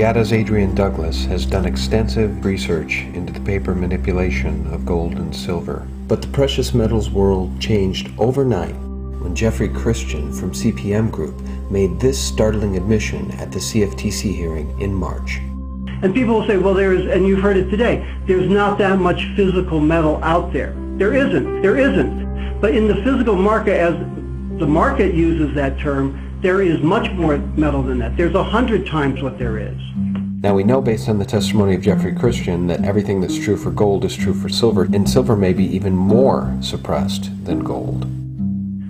GATA's Adrian has done extensive research into the paper manipulation of gold and silver. But the precious metals world changed overnight when Jeffrey Christian from CPM Group made this startling admission at the CFTC hearing in March. And people will say, well, and you've heard it today, there's not that much physical metal out there. There isn't. But in the physical market, as the market uses that term, there is much more metal than that. There's 100 times what there is. Now we know based on the testimony of Jeffrey Christian that everything that's true for gold is true for silver, and silver may be even more suppressed than gold.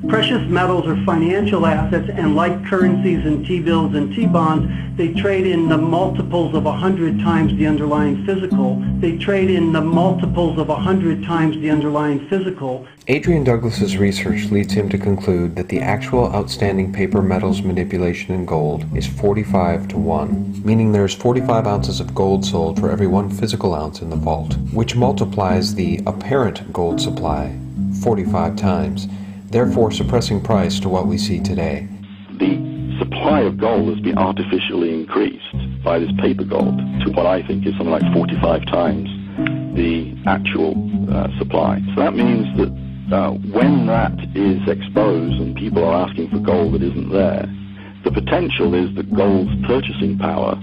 Precious metals are financial assets, and like currencies and T-bills and T-bonds, they trade in the multiples of 100 times the underlying physical. They trade in the multiples of 100 times the underlying physical. Adrian Douglas's research leads him to conclude that the actual outstanding paper metals manipulation in gold is 45 to 1, meaning there's 45 ounces of gold sold for every 1 physical ounce in the vault, which multiplies the apparent gold supply 45 times, therefore suppressing price to what we see today. The supply of gold has been artificially increased by this paper gold to what I think is something like 45 times the actual supply. So that means that when that is exposed and people are asking for gold that isn't there, the potential is that gold's purchasing power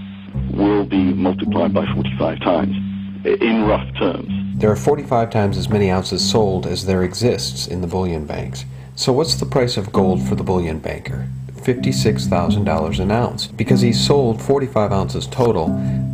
will be multiplied by 45 times, in rough terms. There are 45 times as many ounces sold as there exists in the bullion banks. So what's the price of gold for the bullion banker? $56,000 an ounce, because he sold 45 ounces total,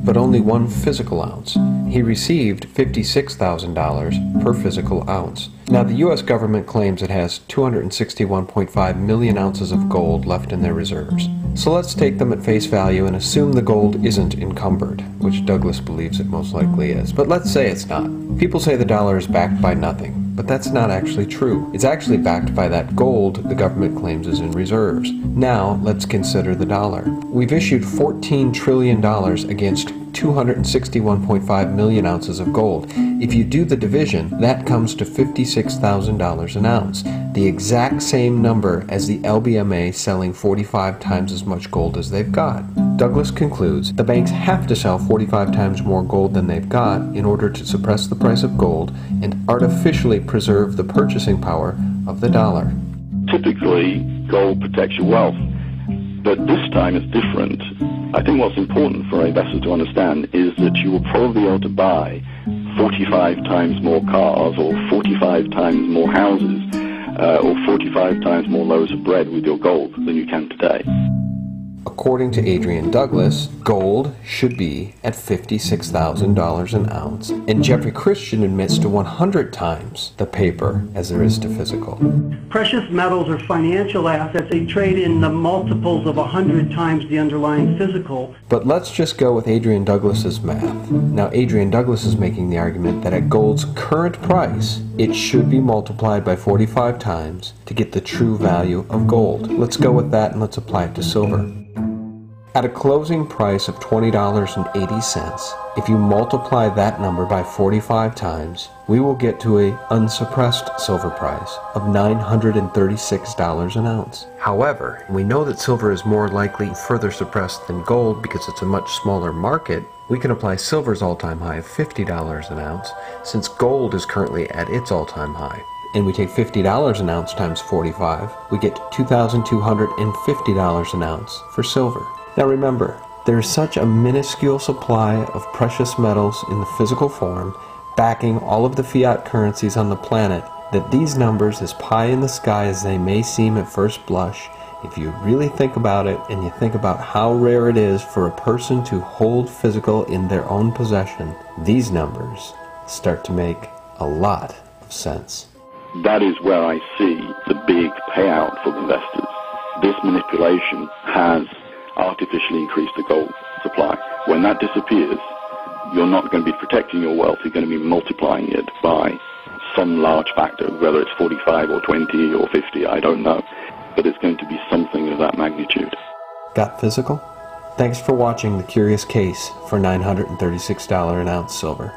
but only 1 physical ounce. He received $56,000 per physical ounce. Now the U.S. government claims it has 261.5 million ounces of gold left in their reserves. So let's take them at face value and assume the gold isn't encumbered, which Douglas believes it most likely is. But let's say it's not. People say the dollar is backed by nothing. But that's not actually true. It's actually backed by that gold the government claims is in reserves. Now, let's consider the dollar. We've issued $14 trillion against 261.5 million ounces of gold. If you do the division, that comes to $56,000 an ounce, the exact same number as the LBMA selling 45 times as much gold as they've got. Douglas concludes the banks have to sell 45 times more gold than they've got in order to suppress the price of gold and artificially preserve the purchasing power of the dollar. Typically, gold protects your wealth, but this time it's different. I think what's important for investors to understand is that you will probably be able to buy 45 times more cars, or 45 times more houses, or 45 times more loaves of bread with your gold than you can today. According to Adrian Douglas, gold should be at $56,000 an ounce, and Jeffrey Christian admits to 100 times the paper as there is to physical. Precious metals are financial assets. They trade in the multiples of 100 times the underlying physical. But let's just go with Adrian Douglas's math. Now, Adrian Douglas is making the argument that at gold's current price, it should be multiplied by 45 times to get the true value of gold. Let's go with that and let's apply it to silver. At a closing price of $20.80, if you multiply that number by 45 times, we will get to an unsuppressed silver price of $936 an ounce. However, we know that silver is more likely further suppressed than gold because it's a much smaller market. We can apply silver's all-time high of $50 an ounce, since gold is currently at its all-time high. And we take $50 an ounce times 45, we get $2,250 an ounce for silver. Now remember, there is such a minuscule supply of precious metals in the physical form, backing all of the fiat currencies on the planet, that these numbers, as pie in the sky as they may seem at first blush, if you really think about it and you think about how rare it is for a person to hold physical in their own possession, these numbers start to make a lot of sense. That is where I see the big payout for investors. This manipulation has artificially increased the gold supply. When that disappears, you're not going to be protecting your wealth, you're going to be multiplying it by some large factor, whether it's 45 or 20 or 50, I don't know. But it's going to be something of that magnitude. Got physical? Thanks for watching The Curious Case for $936 an ounce silver.